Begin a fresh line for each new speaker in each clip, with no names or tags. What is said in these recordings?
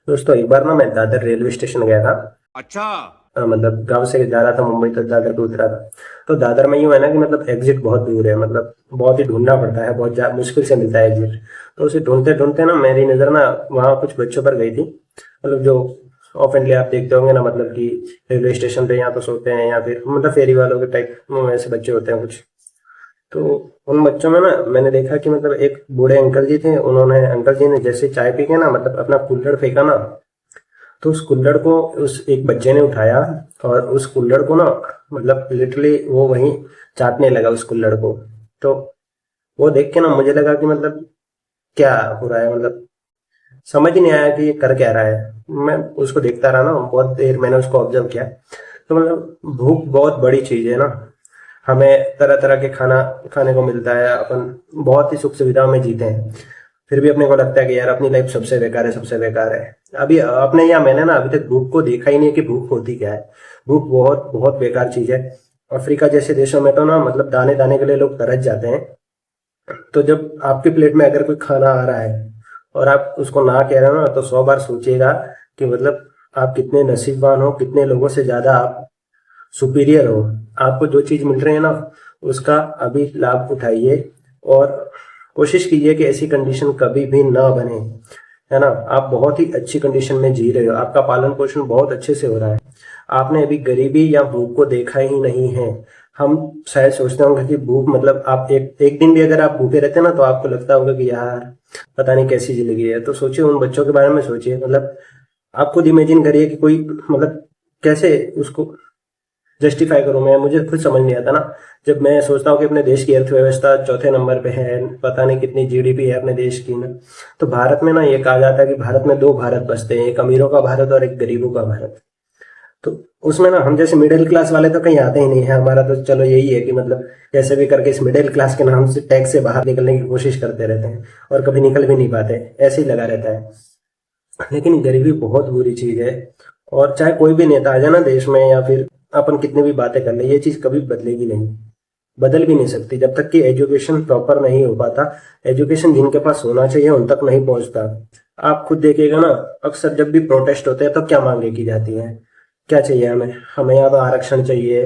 दोस्तों एक बार ना मैं दादर रेलवे स्टेशन गया था।
अच्छा।
मतलब गांव से जा रहा था, मुंबई तक दादर पे उतरा था। तो दादर में यूं है ना कि मतलब एग्जिट बहुत दूर है, मतलब बहुत ही ढूंढना पड़ता है, बहुत मुश्किल से मिलता है एग्जिट। तो उसे ढूंढते ढूंढते ना मेरी नज़र ना वहाँ कुछ बच्चों पर गई थी, मतलब जो ऑफनली आप देखते होंगे ना, मतलब कि रेलवे स्टेशन पे यहाँ तो सोते हैं या फिर मतलब फेरी वालों के टाइप में वैसे बच्चे होते हैं कुछ। तो उन बच्चों में ना मैंने देखा कि मतलब एक बूढ़े अंकल जी थे, उन्होंने अंकल जी ने जैसे चाय पी के ना मतलब अपना कुल्हड़ फेंका ना, तो उस कुल्हड़ को उस एक बच्चे ने उठाया और उस कुल्हड़ को ना मतलब लिटरली वो वहीं चाटने लगा उस कुल्हड़ को। तो वो देख के ना मुझे लगा कि मतलब क्या हो रहा है, मतलब समझ ही नहीं आया कि ये कर क्या रहा है। मैं उसको देखता रहा ना, बहुत देर मैंने उसको ऑब्जर्व किया। तो मतलब भूख बहुत बड़ी चीज है ना। हमें तरह तरह के खाना खाने को मिलता है, अपन बहुत ही सुख सुविधाओं में जीते हैं, फिर भी अपने को लगता है कि यार अपनी लाइफ सबसे बेकार है, सबसे बेकार है। अभी अपने या मैंने ना अभी तक भूख को देखा ही नहीं कि भूख होती क्या है। भूख बहुत बहुत बेकार चीज है। अफ्रीका जैसे देशों में तो ना मतलब दाने दाने के लिए लोग तरस जाते हैं। तो जब आपकी प्लेट में अगर कोई खाना आ रहा है और आप उसको ना कह रहे हो ना, तो 100 बार सोचिएगा कि मतलब आप कितने नसीबवान हो, कितने लोगों से ज्यादा आप सुपीरियर हो। आपको जो चीज मिल रही है ना, उसका अभी लाभ उठाइए और कोशिश कीजिए कि ऐसी कंडीशन कभी भी ना बने, है ना। आप बहुत ही अच्छी कंडीशन में जी रहे हो, आपका पालन पोषण बहुत अच्छे से हो रहा है। आपने अभी गरीबी या भूख को देखा ही नहीं है। हम शायद सोचते होंगे कि भूख मतलब आप एक एक दिन भी अगर आप भूखे रहते हैं ना, तो आपको लगता होगा कि यार पता नहीं कैसी जिंदगी है। तो सोचिए उन बच्चों के बारे में, सोचिए मतलब आप खुद इमेजिन करिए कि कोई मतलब कैसे उसको जस्टिफाई करूं मैं, मुझे खुद समझ नहीं आता ना। जब मैं सोचता हूँ कि अपने देश की अर्थव्यवस्था चौथे नंबर पे है, पता नहीं कितनी जीडीपी है अपने देश की ना, तो भारत में ना ये कहा जाता है कि भारत में दो भारत बसते हैं, एक अमीरों का भारत और एक गरीबों का भारत। तो उसमें ना हम जैसे मिडिल क्लास वाले तो कहीं आते ही नहीं है। हमारा तो चलो यही है कि मतलब कैसे भी करके इस मिडिल क्लास के नाम से टैक्स से बाहर निकलने की कोशिश करते रहते हैं और कभी निकल भी नहीं पाते, ऐसे ही लगा रहता है। लेकिन गरीबी बहुत बुरी चीज है। और चाहे कोई भी नेता आ जाए ना देश में, या फिर अपन कितनी भी बातें कर ले, ये चीज कभी बदलेगी नहीं, बदल भी नहीं सकती जब तक कि एजुकेशन प्रॉपर नहीं हो पाता। एजुकेशन जिनके पास होना चाहिए उन तक नहीं पहुंचता। आप खुद देखिएगा ना, अक्सर जब भी प्रोटेस्ट होते हैं तो क्या मांगे की जाती है, क्या चाहिए हमें, हमें या तो आरक्षण चाहिए,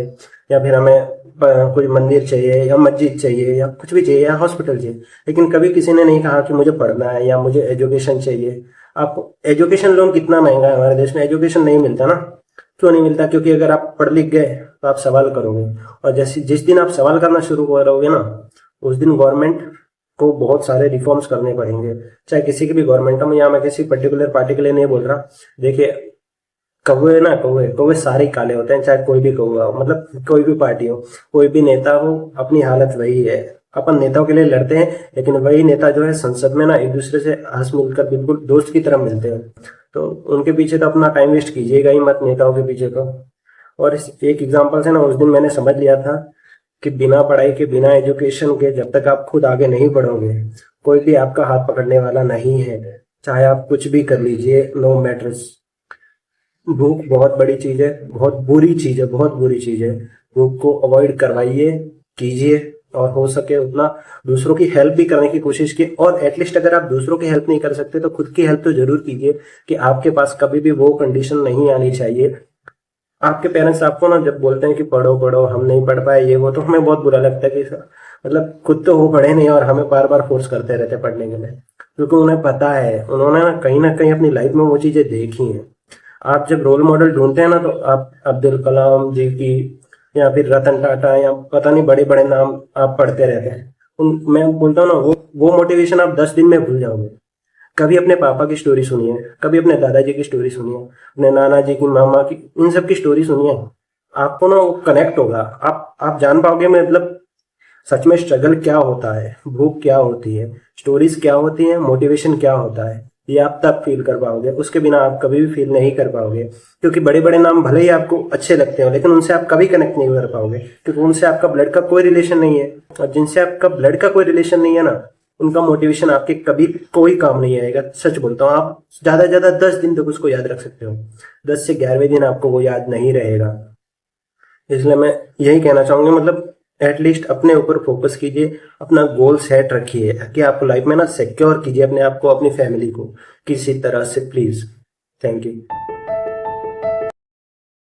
या फिर हमें कोई मंदिर चाहिए या मस्जिद चाहिए या कुछ भी चाहिए या हॉस्पिटल चाहिए। लेकिन कभी किसी ने नहीं कहा कि मुझे पढ़ना है या मुझे एजुकेशन चाहिए। आप एजुकेशन लोन कितना महंगा है हमारे देश में, एजुकेशन नहीं मिलता ना। क्यों नहीं मिलता? क्योंकि अगर आप पढ़ लिख गए तो आप सवाल करोगे, और जैसे जिस दिन आप सवाल करना शुरू करोगे ना, उस दिन गवर्नमेंट को बहुत सारे रिफॉर्म्स करने पड़ेंगे। चाहे किसी की भी गवर्नमेंट हो, या मैं किसी पर्टिकुलर पार्टी के लिए नहीं बोल रहा। देखिए, कौवे ना, कौवे कौवे सारे ही काले होते हैं, चाहे कोई भी कौवा हो, मतलब कोई भी पार्टी हो, कोई भी नेता हो, अपनी हालत वही है। अपन नेताओं के लिए लड़ते हैं, लेकिन वही नेता जो है संसद में ना एक दूसरे से हंस मिलकर बिल्कुल दोस्त की तरह मिलते हैं। तो उनके पीछे तो अपना टाइम वेस्ट कीजिएगा ही मत, नेताओं के पीछे तो। और इस एक एग्जांपल से ना उस दिन मैंने समझ लिया था कि बिना पढ़ाई के, बिना एजुकेशन के, जब तक आप खुद आगे नहीं बढ़ोगे, कोई भी आपका हाथ पकड़ने वाला नहीं है। चाहे आप कुछ भी कर लीजिए, नो मैटर्स। भूख बहुत बड़ी चीज है, बहुत बुरी चीज है, बहुत बुरी चीज है। भूख को अवॉइड करवाइए, कीजिए, और हो सके उतना दूसरों की हेल्प भी करने की कोशिश कीजिए। और एटलीस्ट अगर आप दूसरों की हेल्प नहीं कर सकते तो खुद की हेल्प तो जरूर कीजिए, कि आपके पास कभी भी वो कंडीशन नहीं आनी चाहिए। आपके पेरेंट्स आपको ना जब बोलते हैं कि पढ़ो पढ़ो, हम नहीं पढ़ पाए ये वो, तो हमें बहुत बुरा लगता है कि मतलब खुद तो वो पढ़े नहीं और हमें बार बार फोर्स करते रहते हैं पढ़ने के लिए। क्योंकि उन्हें पता है, उन्होंने ना कहीं अपनी लाइफ में वो चीजें देखी हैं। आप जब रोल मॉडल ढूंढते हैं ना, तो आप अब्दुल कलाम जी की या फिर रतन टाटा या पता नहीं बड़े बड़े नाम आप पढ़ते रहते हैं। मैं बोलता हूँ ना, वो मोटिवेशन आप 10 दिन में भूल जाओगे। कभी अपने पापा की स्टोरी सुनिए, कभी अपने दादाजी की स्टोरी सुनिए, अपने नाना जी की, मामा की, इन सब की स्टोरी सुनिए। आपको ना वो कनेक्ट होगा, आप जान पाओगे मतलब सच में स्ट्रगल क्या होता है, भूख क्या होती है, स्टोरीज क्या होती है, मोटिवेशन क्या होता है। ये आप तब फील कर पाओगे, उसके बिना आप कभी भी फील नहीं कर पाओगे। क्योंकि बड़े बड़े नाम भले ही आपको अच्छे लगते हो, लेकिन उनसे आप कभी कनेक्ट नहीं कर पाओगे, क्योंकि उनसे आपका ब्लड का कोई रिलेशन नहीं है। और जिनसे आपका ब्लड का कोई रिलेशन नहीं है ना, उनका मोटिवेशन आपके कभी कोई काम नहीं आएगा। सच बोलता हूँ, आप ज्यादा से ज्यादा 10 दिन तक उसको याद रख सकते हो, 10 से 11वें दिन आपको वो याद नहीं रहेगा। इसलिए मैं यही कहना चाहूंगा, मतलब एटलीस्ट अपने ऊपर फोकस कीजिए, अपना गोल सेट रखिए कि आपको लाइफ में ना सिक्योर कीजिए अपने आप को, अपनी फैमिली को किसी तरह से प्लीज। Thank you.